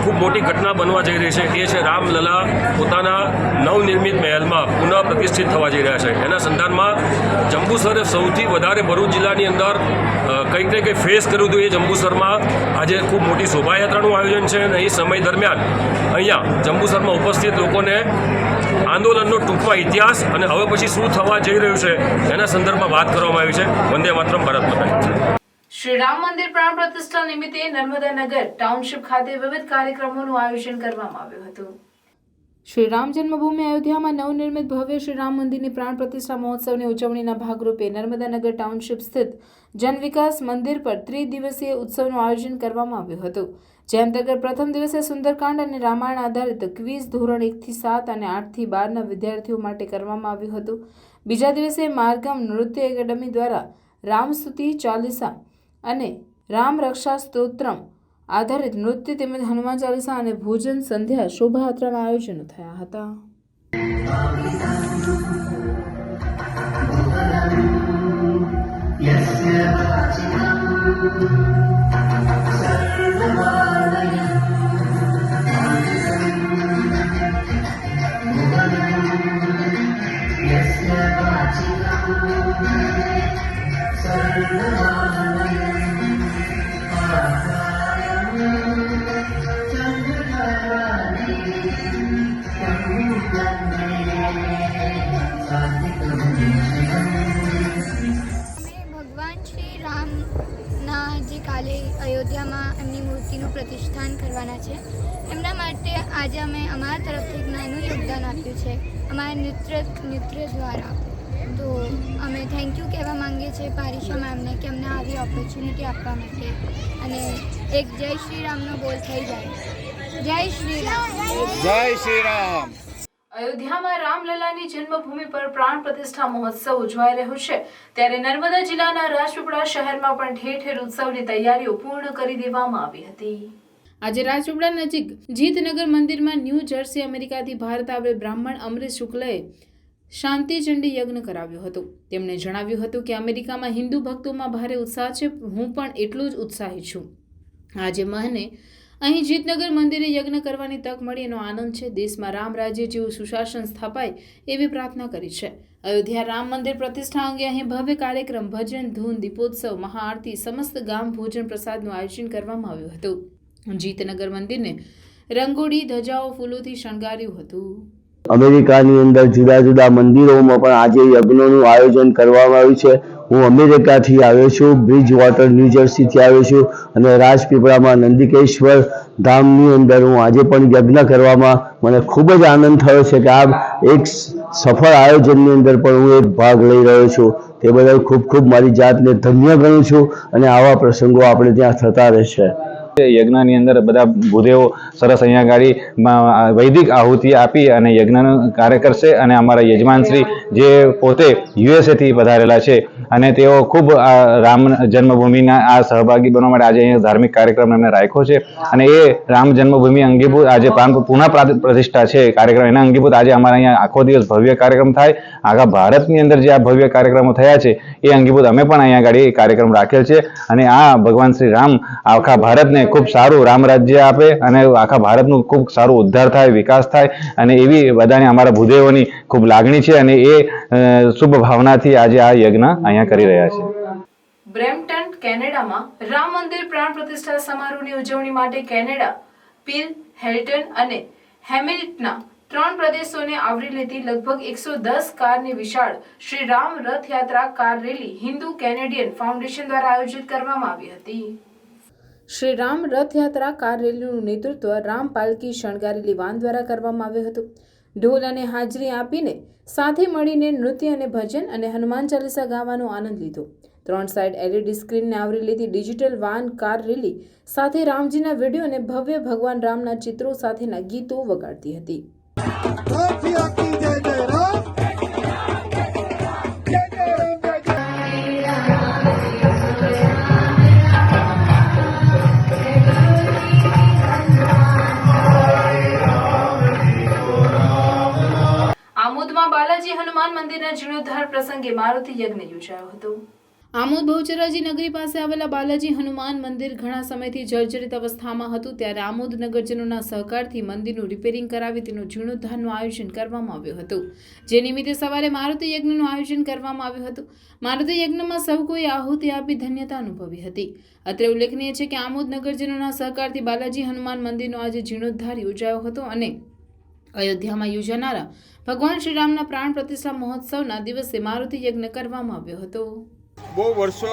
ખૂબ મોટી ઘટના બનવા જઈ રહી છે એ છે રામલલા પોતાના નવનિર્મિત મહેલમાં પુનઃ પ્રતિષ્ઠિત થવા જઈ રહ્યા છે. એના સંધાનમાં જંબુસરે સૌથી વધારે ભરૂચ જિલ્લાની અંદર કંઈક ને કંઈક ફેસ કર્યું હતું. એ જંબુસરમાં આજે ખૂબ મોટી શોભાયાત્રાનું આયોજન છે અને એ સમય દરમિયાન અહીંયા જંબુસરમાં ઉપસ્થિત લોકોને આંદોલનનો ટૂંકમાં ઇતિહાસ અને હવે પછી શું થવા જઈ રહ્યું છે એના સંદર્ભમાં વાત કરવામાં આવી છે. વંદે માતરમ, ભારત માતા. શ્રી રામ મંદિર પ્રાણ પ્રતિષ્ઠા નિમિત્તે નર્મદાનગર ટાઉનશીપ ખાતે વિવિધ કાર્યક્રમોનું આયોજન કરવામાં આવ્યું હતું. શ્રી રામ જન્મભૂમિ અયોધ્યામાં નવનિર્મિત ભવ્ય શ્રી રામ મંદિરની પ્રાણ પ્રતિષ્ઠા મહોત્સવની ઉજવણીના ભાગરૂપે નર્મદાનગર ટાઉનશીપ સ્થિત જન વિકાસ મંદિર પર ત્રિદિવસીય ઉત્સવનું આયોજન કરવામાં આવ્યું હતું. જે અંતર્ગત પ્રથમ દિવસે સુંદરકાંડ અને રામાયણ આધારિત ક્વિઝ ધોરણ 1 થી 7 અને 8 થી 12ના વિદ્યાર્થીઓ માટે કરવામાં આવ્યું હતું. બીજા દિવસે માર્ગમ નૃત્ય એકેડમી દ્વારા રામસ્તુતિ ચાલીસા અને રામ રક્ષા સ્તોત્રમ આધારિત નૃત્ય તેમજ હનુમાન ચાલીસા અને ભોજન સંધ્યા શોભાયાત્રાના આયોજનો થયા હતા. ભગવાન શ્રી રામના જે કાલે અયોધ્યામાં એમની મૂર્તિનું પ્રતિષ્ઠાન કરવાના છે એમના માટે આજે અમે અમારા તરફથી એક નાનું યોગદાન આપ્યું છે અમારા નૃત્ય દ્વારા. તો અમે થેન્ક યુ કહેવા માંગીએ છીએ પારિશા મેમને કે અમને આવી ઓપોર્ચ્યુનિટી આપવા માટે અને એક જય શ્રી રામનો બોલ થઈ જાય. જય શ્રી રામ. જય શ્રી રામ. અયોધ્યામાં રામલલાની જન્મભૂમિ પર પ્રાણ પ્રતિષ્ઠા મહોત્સવ ઉજવાઈ રહ્યો છે ત્યારે નર્મદા જિલ્લાના રાજપીપળા શહેરમાં પણ ઠેર ઠેર ઉત્સવની તૈયારીઓ પૂર્ણ કરી દેવામાં આવી હતી. આજે રાજપીપળા નજીક જીતનગર મંદિરમાં ન્યૂ જર્સી અમેરિકાથી ભારત આવેલ બ્રાહ્મણ અમરીશ શુક્લએ શાંતિચંડી યજ્ઞ કરાવ્યો હતો. તેમણે જણાવ્યું હતું કે અમેરિકામાં હિન્દુ ભક્તોમાં ભારે ઉત્સાહ છે, હું પણ એટલું જ ઉત્સાહી છું. આજે મને અહીં જીતનગર મંદિરે યજ્ઞ કરવાની તક મળી એનો આનંદ છે. દેશમાં રામ રાજ્ય જેવું સુશાસન સ્થાપાય એવી પ્રાર્થના કરી છે. અયોધ્યા રામ મંદિર પ્રતિષ્ઠા અંગે અહીં ભવ્ય કાર્યક્રમ, ભજન, ધૂન, દીપોત્સવ, મહાઆરતી, સમસ્ત ગામ ભોજન પ્રસાદનું આયોજન કરવામાં આવ્યું હતું. જીતનગર મંદિરને રંગોળી, ધજાઓ, ફૂલોથી શણગાર્યું હતું. અમેરિકાની અંદર જુદા જુદા મંદિરોમાં પણ આજે યજ્ઞોનું આયોજન કરવામાં આવ્યું છે. હું અમેરિકાથી આવ્યો છું, બ્રિજ વોટર ન્યૂ જર્સીથી આવ્યો છું અને રાજપીપળામાં નંદિકેશ્વર ધામની અંદર હું આજે પણ યજ્ઞ કરવામાં મને ખૂબ જ આનંદ થયો છે કે આ એક સફળ આયોજનની અંદર પણ હું એક ભાગ લઈ રહ્યો છું. તે બદલ ખૂબ ખૂબ મારી જાતને ધન્ય ગણું છું અને આવા પ્રસંગો આપણે ત્યાં થતા રહેશે. યજ્ઞની અંદર બધા ભૂદેવો સરસ અહીંયા ગાડી વૈદિક આહુતિ આપી અને યજ્ઞનો કાર્ય કરશે અને અમારા યજમાનશ્રી જે પોતે યુએસએથી પધારેલા છે અને તેઓ ખૂબ રામ જન્મભૂમિના આ સહભાગી બનવા માટે આજે અહીંયા ધાર્મિક કાર્યક્રમ એમને રાખ્યો છે અને એ રામ જન્મભૂમિ અંગીભૂત આજે પુનઃ પ્રતિષ્ઠા છે કાર્યક્રમ એના અંગીભૂત આજે અમારા અહીંયા આખો દિવસ ભવ્ય કાર્યક્રમ થાય. આખા ભારતની અંદર જે આ ભવ્ય કાર્યક્રમો થયા છે એ અંગીભૂત અમે પણ અહીંયા ગાડી કાર્યક્રમ રાખેલ છે અને આ ભગવાન શ્રી રામ આખા ભારતને ખૂબ સારું રામ રાજ્ય આપે અને આખા ભારતનું ખૂબ સારું ઉદ્ધાર થાય, વિકાસ થાય અને એવી બધાને અમારા ભૂદેવોની ખૂબ લાગણી છે અને એ શુભ ભાવનાથી આજે આ યજ્ઞ અહીંયા કરી રહ્યા છે. બ્રેમ્પટન, કેનેડામાં રામ મંદિર પ્રાણ પ્રતિષ્ઠા સમારોહની ઉજવણી માટે કેનેડા, પીલ, હેલ્ટન અને હેમિલ્ટનના 3 પ્રદેશોને આવરી લેતી લગભગ 110 કારની વિશાળ Shri Ram Rathyatra car rally Hindu Canadian foundation દ્વારા આયોજિત કરવામાં આવી હતી. શ્રી રામ રથયાત્રા કાર રેલીનું નેતૃત્વ રામ પાલકી શણગારેલી વાન દ્વારા કરવામાં આવ્યું હતું. ઢોલ અને હાજરી આપીને સાથે મળીને નૃત્ય અને ભજન અને હનુમાન ચાલીસા ગાવાનો આનંદ લીધો. 3 સાઇડ LED સ્ક્રીનને આવરી લેતી ડિજિટલ વાન કાર રેલી સાથે રામજીના વિડીયો અને ભવ્ય ભગવાન રામના ચિત્રો સાથેના ગીતો વગાડતી હતી. આમોદમાં બાલાજી હનુમાન મંદિર મંદિરના જીર્ણોદ્ધાર પ્રસંગે મારુતિ યજ્ઞ યોજાયો હતો. આમોદ બહુચરાજી નગરી પાસે આવેલા બાલાજી હનુમાન મંદિર ઘણા સમયથી જર્જરિત અવસ્થામાં હતું, ત્યારે આમોદ નગરજનોના સહકારથી મંદિરનું રિપેરિંગ કરાવી તેનું જીર્ણોદ્ધારનું આયોજન કરવામાં આવ્યું હતું, જે નિમિત્તે સવારે મારુતિ યજ્ઞનું આયોજન કરવામાં આવ્યું હતું. મારુતિ યજ્ઞમાં સૌ કોઈ આહુતિ આપી ધન્યતા અનુભવી હતી. અત્રે ઉલ્લેખનીય છે કે આમોદ નગરજનોના સહકારથી બાલાજી હનુમાન મંદિરનો આજે જીર્ણોદ્ધાર યોજાયો હતો અને અયોધ્યામાં યોજાનારા ભગવાન શ્રીરામના પ્રાણ પ્રતિષ્ઠા મહોત્સવના દિવસે મારુતિ યજ્ઞ કરવામાં આવ્યો હતો. બહુ વર્ષો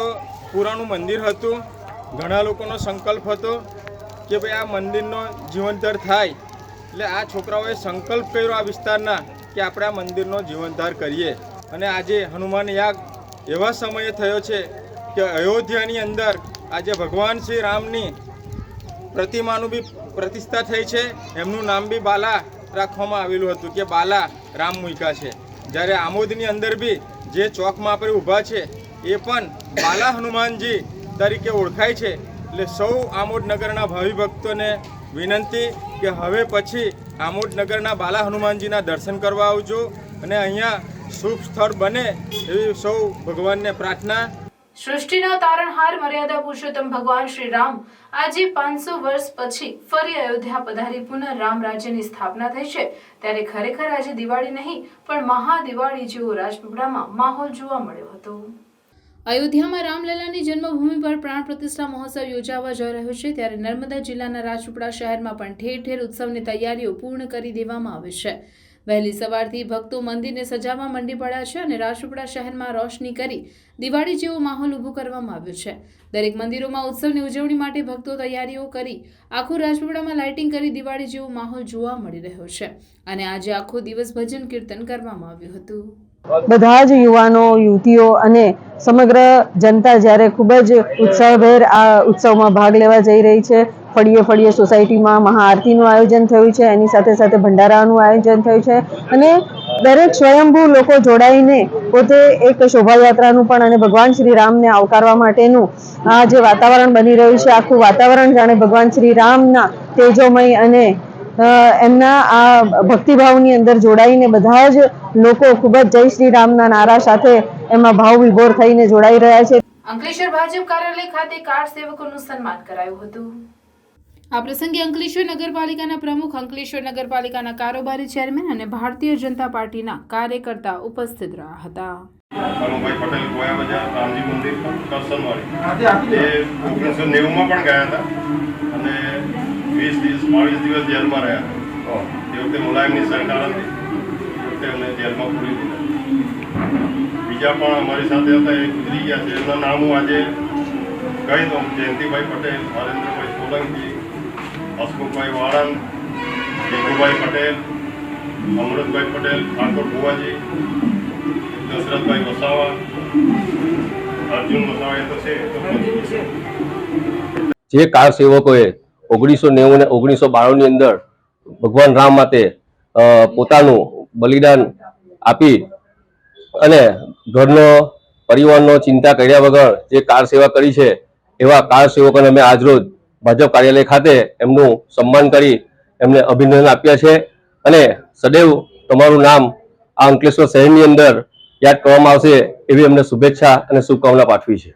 પુરાણું મંદિર હતું. ઘણા લોકોનો સંકલ્પ હતો કે ભાઈ આ મંદિરનો જીવનધાર થાય, એટલે આ છોકરાઓએ સંકલ્પ કર્યો આ વિસ્તારના કે આપણે આ મંદિરનો જીવનધાર કરીએ. અને આજે હનુમાન યાગ એવા સમયે થયો છે કે અયોધ્યાની અંદર આજે ભગવાન શ્રી રામની પ્રતિમાનું બી પ્રતિષ્ઠા થઈ છે. એમનું નામ બી બાલા રાખવામાં આવેલું હતું કે બાલા રામ મૂક્યા છે. જ્યારે આમોદની અંદર બી જે ચોકમાં આપણે ઊભા છે એ પણ બાલા હનુમાનજી તરીકે ઓળખાય છે. એટલે સૌ આમોદ નગરના ભાવિ ભક્તોને વિનંતી કે હવે પછી આમોદ નગરના બાલા હનુમાનજીના દર્શન કરવા આવજો અને અહીંયા શુભ સ્થળ બને એવી સૌ ભગવાનને પ્રાર્થના. સૃષ્ટિના તારણહાર મર્યાદા પુરુષોત્તમ ભગવાન શ્રી રામ આજે 500 વર્ષ પછી ફરી અયોધ્યા પધારી પુનઃ રામ રાજ્યની સ્થાપના થઈ છે, ત્યારે ખરેખર આજે દિવાળી નહીં પણ મહાદિવાળી જેવો રાજપીપળામાં માહોલ જોવા મળ્યો હતો. અયોધ્યામાં રામલલ્લાની જન્મભૂમિ પર પ્રાણ પ્રતિષ્ઠા મહોત્સવ યોજાવા જઈ રહ્યો છે, ત્યારે નર્મદા જિલ્લાના રાજપીપળા શહેરમાં પણ ઠેર ઠેર ઉત્સવની તૈયારીઓ પૂર્ણ કરી દેવામાં આવી છે. વહેલી સવારથી ભક્તો મંદિરને સજાવવા મંડી પડ્યા છે અને રાજપીપળા શહેરમાં રોશની કરી દિવાળી જેવો માહોલ ઊભો કરવામાં આવ્યો છે. દરેક મંદિરોમાં ઉત્સવની ઉજવણી માટે ભક્તો તૈયારીઓ કરી આખું રાજપીપળામાં લાઇટિંગ કરી દિવાળી જેવો માહોલ જોવા મળી રહ્યો છે અને આજે આખો દિવસ ભજન કીર્તન કરવામાં આવ્યું હતું. બધા જ યુવાનો, યુવતીઓ અને સમગ્ર જનતા જ્યારે ખૂબ જ ઉત્સાહભેર આ ઉત્સવમાં ભાગ લેવા જઈ રહી છે. ફળીએ ફળીએ સોસાયટીમાં મહાઆરતીનું આયોજન થયું છે, એની સાથે સાથે ભંડારાનું આયોજન થયું છે અને દરેક સ્વયંભૂ લોકો જોડાઈને પોતે એક શોભાયાત્રાનું પણ અને ભગવાન શ્રી રામને આવકારવા માટેનું આ જે વાતાવરણ બની રહ્યું છે, આખું વાતાવરણ જાણે ભગવાન શ્રી રામના તેજોમય અને એમના આ ભક્તિભાવની અંદર જોડાઈને બધા જ લોકો ખૂબ જ જય શ્રી રામના નારા સાથે એમાં ભાવ વિભોર થઈને જોડાઈ રહ્યા છે. અંકલેશ્વર ભાજપ કાર્યાલય ખાતે કાર સેવકોનું સન્માન કરાયું હતું. આ પ્રસંગે અંકલેશ્વર નગરપાલિકાના પ્રમુખ, અંકલેશ્વર નગરપાલિકાના કારોબારી ચેરમેન અને ભારતીય જનતા પાર્ટીના કાર્યકર્તા ઉપસ્થિત રહ્યા હતા. કાનુભાઈ પટેલ ગોયા બજાર રામજી મંદિર કરસનવાડી એ 1990માં પણ ગયા હતા અને 22 દિવસ જેલમાં રહ્યા હતા. તે વખતે મુલાયમની સરકાર હતી, તે અમને જેલમાં પૂરી દીધા. બીજા પણ અમારી સાથે હતા, એ ગુજરી ગયા છે. એમના નામ હું આજે કહી દઉં: જયંતિભાઈ પટેલ, હરેન્દ્રભાઈ સોલંકી, હસમુખભાઈ વાળંદ, ભીખુભાઈ પટેલ, અમૃતભાઈ પટેલ, ઠાકોર ભુવાજી, દશરથભાઈ વસાવા, અર્જુન વસાવા. એ તો છે. જે કાર સેવકોએ 1990 અને 1992 ની અંદર ભગવાન રામ માટે પોતાનું બલિદાન આપી અને ઘરનો પરિવારનો ચિંતા કર્યા વગર જે કાર સેવા કરી છે, એવા કાર સેવકોને અમે આજરોજ ભાજપ કાર્યાલય ખાતે એમનું સન્માન કરી એમને અભિનંદન આપ્યા છે અને સદૈવ તમારું નામ આ અંકલેશ્વર શહેરની અંદર યાદ કરવામાં આવશે એવી એમને શુભેચ્છા અને શુભકામના પાઠવી છે.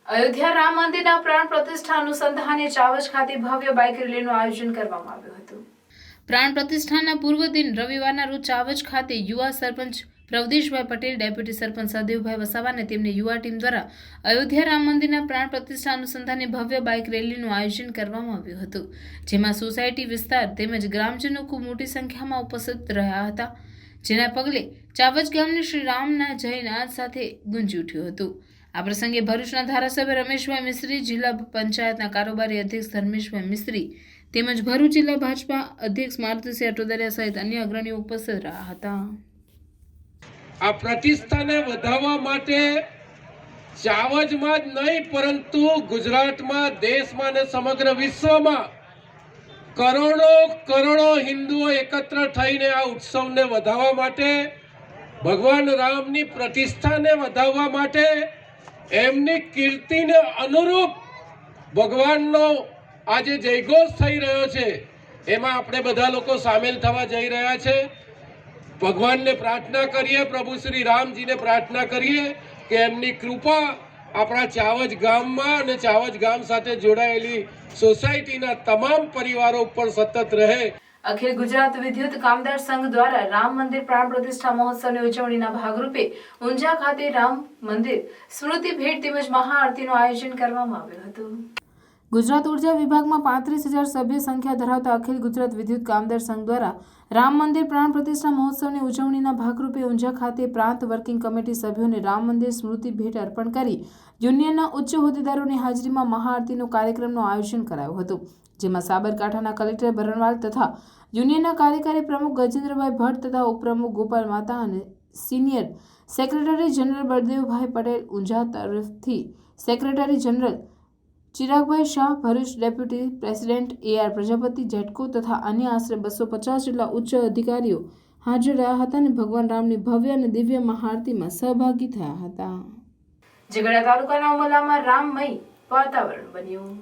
અયોધ્યા રામ મંદિરના પ્રાણ પ્રતિષ્ઠા અનુસંધાને ચાવજ ખાતે ભવ્ય બાઇક રેલીનું આયોજન કરવામાં આવ્યું હતું. પ્રાણ પ્રતિષ્ઠાના પૂર્વ દિન રવિવારના રોજ ચાવજ ખાતે યુવા સરપંચ પ્રવદેશભાઈ પટેલ, ડેપ્યુટી સરપંચ સદેવભાઈ વસાવા અને તેમની યુવા ટીમ દ્વારા અયોધ્યા રામ મંદિરના પ્રાણ પ્રતિષ્ઠા અનુસંધાને ભવ્ય બાઇક રેલીનું આયોજન કરવામાં આવ્યું હતું, જેમાં સોસાયટી વિસ્તાર તેમજ ગ્રામજનો ખૂબ મોટી સંખ્યામાં ઉપસ્થિત રહ્યા હતા, જેના પગલે ચાવજ ગામની શ્રી રામના જયનાદ સાથે ગુંજી ઉઠ્યું હતું. આ પ્રસંગે ભરૂચના ધારાસભ્ય રમેશભાઈ મિસ્ત્રી, જિલ્લા પંચાયતના કારોબારી અધ્યક્ષ ધર્મેશભાઈ મિસ્ત્રી તેમજ ભરૂચ જિલ્લા ભાજપા અધ્યક્ષ મારુતિસિંહ અટોદરિયા સહિત અન્ય અગ્રણીઓ ઉપસ્થિત રહ્યા હતા. આ પ્રતિષ્ઠાને વધારવા માટે ચાવજમાં જ નહીં પરંતુ ગુજરાતમાં, દેશમાં અને સમગ્ર વિશ્વમાં કરોડો હિન્દુઓ એકત્ર થઈને આ ઉત્સવને વધારવા માટે, ભગવાન રામની પ્રતિષ્ઠાને વધારવા માટે, એમની કીર્તિને અનુરૂપ ભગવાનનો આજે જયઘોષ થઈ રહ્યો છે, એમાં આપણે બધા લોકો સામેલ થવા જઈ રહ્યા છે. ભગવાનને પ્રાર્થના કરીએ, પ્રભુ શ્રી રામજીને પ્રાર્થના કરીએ કે એમની કૃપા આપણા ચાવજ ગામમાં અને ચાવજ ગામ સાથે જોડાયેલી સોસાયટીના તમામ પરિવારો ઉપર સતત રહે. અખિલ ગુજરાત વિદ્યુત કામદાર સંઘ દ્વારા રામ મંદિર પ્રાણ પ્રતિષ્ઠા મહોત્સવની ઉજવણીના ભાગરૂપે ઊંઝા ખાતે રામ મંદિર સ્મૃતિ ભેટ તેમજ મહાઆરતીનું આયોજન કરવામાં આવ્યું હતું. ગુજરાત ઉર્જા વિભાગમાં 35,000 સભ્ય સંખ્યા ધરાવતા અખિલ ગુજરાત વિદ્યુત કામદાર સંઘ દ્વારા રામ મંદિર પ્રાણ પ્રતિષ્ઠા મહોત્સવની ઉજવણીના ભાગરૂપે ઊંઝા ખાતે પ્રાંત વર્કિંગ કમિટી સભ્યોને રામ મંદિર સ્મૃતિ ભેટ અર્પણ કરી યુનિયનના ઉચ્ચ હોદ્દેદારોની હાજરીમાં મહાઆરતીનો કાર્યક્રમનું આયોજન કરાયું હતું, જેમાં સાબરકાંઠાના કલેક્ટર બરણવાલ તથા યુનિયનના કાર્યકારી પ્રમુખ ગજેન્દ્રભાઈ ભટ્ટ તથા ઉપપ્રમુખ ગોપાલ માતા અને senior secretary general Baldevbhai Patel Unjha તરફથી secretary general Chiragbhai Shah, Bharuch deputy president AR Prajapati, GETCO તથા અન્ય આશરે 250 જેટલા ઉચ્ચ અધિકારીઓ હાજર રહ્યા હતા અને ભગવાન રામની ભવ્ય અને દિવ્ય મહાઆરતીમાં સહભાગી થયા હતા. ઝઘડા તાલુકાના ઉમલામાં રામમય વાતાવરણ બન્યું.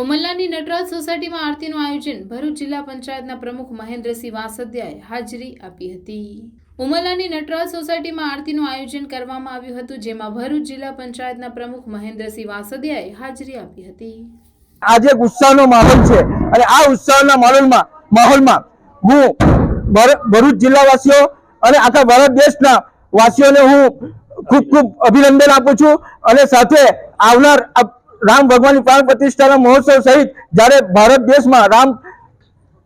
ઉમલ્લાની નટરાજ સોસાયટીમાં આરતીનું આયોજન ભરૂચ જિલ્લા પંચાયતના પ્રમુખ મહેન્દ્રસિંહ વાસદિયાએ હાજરી આપી હતી. ઉમલ્લાની નટરાજ સોસાયટીમાં આરતીનું આયોજન કરવામાં આવ્યું હતું, જેમાં ભરૂચ જિલ્લા પંચાયતના પ્રમુખ મહેન્દ્રસિંહ વાસદિયાએ હાજરી આપી હતી. આજે એક ઉત્સાહનો માહોલ છે અને આ ઉત્સાહના માહોલમાં હું ભરૂચ જિલ્લાવાસીઓ અને આખા ભારત દેશના વાસીઓને હું ખૂબ અભિનંદન આપું છું અને સાથે આવનાર રામ ભગવાનની પ્રાણ પ્રતિષ્ઠાના મહોત્સવ સહિત જ્યારે ભારત દેશમાં રામ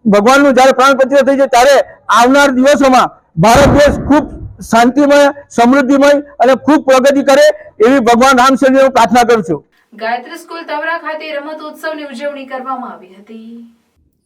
ભગવાનનું જ્યારે પ્રાણ પ્રતિષ્ઠા થઈ છે ત્યારે આવનાર દિવસોમાં ભારત દેશ ખૂબ શાંતિમય, સમૃદ્ધિમય અને ખૂબ પ્રગતિ કરે એવી ભગવાન રામચંદ્રની હું પ્રાર્થના કરું છું. ગાયત્રી સ્કૂલ તવરા ખાતે રમત ઉત્સવની ઉજવણી કરવામાં આવી હતી.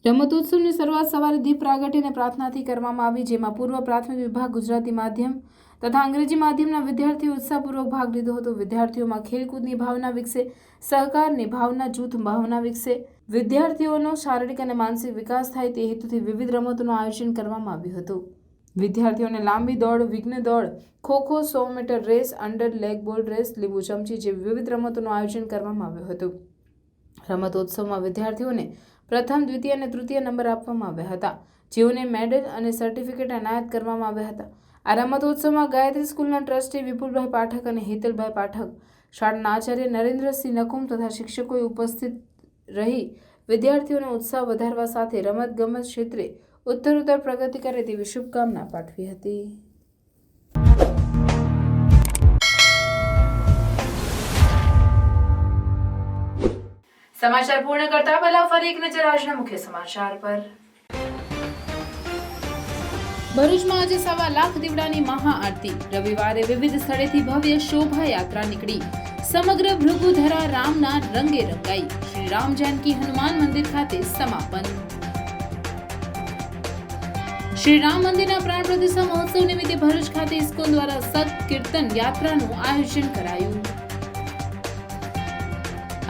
રમત ઉત્સવની શરૂઆત સવારે દીપ પ્રાગટ્ય અને પ્રાર્થનાથી કરવામાં આવી, જેમાં પૂર્વ પ્રાથમિક વિભાગ, ગુજરાતી માધ્યમ તથા અંગ્રેજી માધ્યમના વિદ્યાર્થીઓ ઉત્સાહપૂર્વક ભાગ લીધો હતો. વિદ્યાર્થીઓમાં ખેલકૂદની ભાવના વિકસે, સહકારની ભાવના, જૂથ ભાવના વિકસે, વિદ્યાર્થીઓનો શારીરિક અને માનસિક વિકાસ થાય તે હેતુથી વિવિધ રમતોનું આયોજન કરવામાં આવ્યું હતું. વિદ્યાર્થીઓને લાંબી દોડ, વિઘ્ન દોડ, ખો-ખો, 100 metre race, under leg ball race, લીંબુ ચમચી જેવી વિવિધ રમતોનું આયોજન કરવામાં આવ્યું હતું. રમતોત્સવમાં વિદ્યાર્થીઓને પ્રથમ, દ્વિતીય અને તૃતીય નંબર આપવામાં આવ્યા હતા, જેઓને મેડલ અને સર્ટિફિકેટ એનાયત કરવામાં આવ્યા હતા. આ રમતોત્સવમાં ગાયત્રી સ્કૂલના ટ્રસ્ટી વિપુલભાઈ પાઠક અને હેતલભાઈ પાઠક, શાળાના આચાર્ય નરેન્દ્રસિંહ નકુમ તથા શિક્ષકોએ ઉપસ્થિત રહી વિદ્યાર્થીઓનો ઉત્સાહ વધારવા સાથે રમતગમત ક્ષેત્રે ઉત્તરોત્તર પ્રગતિ કરે તેવી શુભકામના પાઠવી હતી. સમાચાર પૂર્ણ કરતા પહેલા ફરી એક નજર આજના મુખ્ય સમાચાર પર. ભરૂચમાં આજે 1.25 લાખ દીવડાની મહાઆરતી. રવિવારે વિવિધ સ્થળેથી ભવ્ય શોભાયાત્રા નીકળી. સમગ્ર ભૃગુધરા રામના રંગે રંગાઈ. શ્રી રામ જાનકી હનુમાન મંદિર ખાતે સમાપન. શ્રી રામ મંદિરના પ્રાણ પ્રતિષ્ઠા મહોત્સવ નિમિત્તે ભરૂચ ખાતે ઇસ્કોન દ્વારા સત કીર્તન યાત્રાનું આયોજન કરાયું.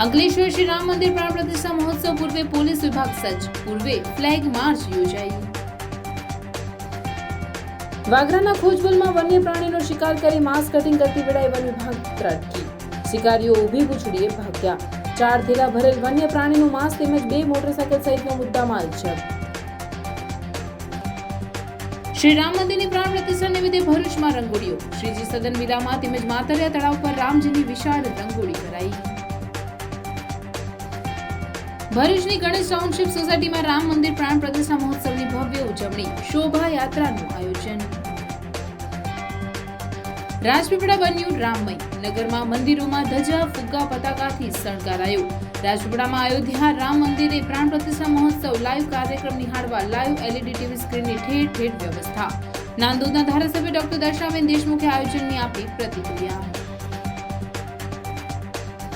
અંકલેશ્વર શ્રી રામ મંદિર પ્રાણ પ્રતિષ્ઠા મહોત્સવ પૂર્વે પોલીસ વિભાગ સજ્જ. પૂર્વે ફ્લેગ માર્ચ યોજાઈ. વાગરાના ખોજબલમાં વન્ય પ્રાણીનો શિકાર કરી માંસ કટિંગ કરતી વેળાએ વન વિભાગ ત્રાટકી. શિકારીઓ ઊભી પૂંછડીએ ભાગ્યા. 4 થેલા ભરેલ વન્ય પ્રાણીનું માંસ તેમજ 2 મોટરસાયકલ સહિતનો મુદ્દામાલ જપ્ત. શ્રી રામ મંદિરની પ્રાણ પ્રતિષ્ઠા નિમિત્તે ભરૂચમાં રંગોળીઓ. શ્રીજી સદન વિલામાં તેમજ માતરિયા તળાવ પર રામજીની વિશાળ રંગોળી કરાઈ. ભરૂચની ગણેશ ટાઉનશીપ સોસાયટીમાં રામ મંદિર પ્રાણ પ્રતિષ્ઠા મહોત્સવની ભવ્ય ઉજવણી. શોભાયાત્રાનું આયોજન. રાજપીપળા બન્યું રામમય. નગરમાં મંદિરોમાં ધજા, ફુગ્ગા, પતાકાથી શણગારાયો. રાજપીપળામાં અયોધ્યા રામ મંદિરે પ્રાણ પ્રતિષ્ઠા મહોત્સવ લાઈવ કાર્યક્રમ નિહાળવા લાઈવ LED ટીવી સ્ક્રીનની ઠેર ઠેર વ્યવસ્થા. નાંદોદના ધારાસભ્ય ડોક્ટર દર્શનાબેન દેશમુખે આયોજનની આપી પ્રતિક્રિયા.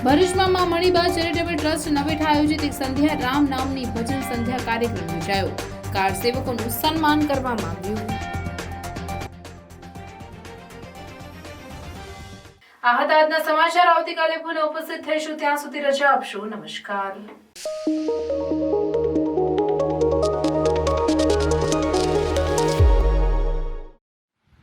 ભરૂચમાં મા મણિબા ચેરિટેબલ ટ્રસ્ટ નવેઠા આયોજિત એક સંધ્યા રામ નામની ભજન સંધ્યા કાર્યક્રમ યોજાયો. કાર સેવકોનું સન્માન કરવામાં આવ્યું. આ હતા આજના સમાચાર. આવતીકાલે પુનઃ ઉપસ્થિત થઈશું. ત્યાં સુધી રજા આપશો. નમસ્કાર.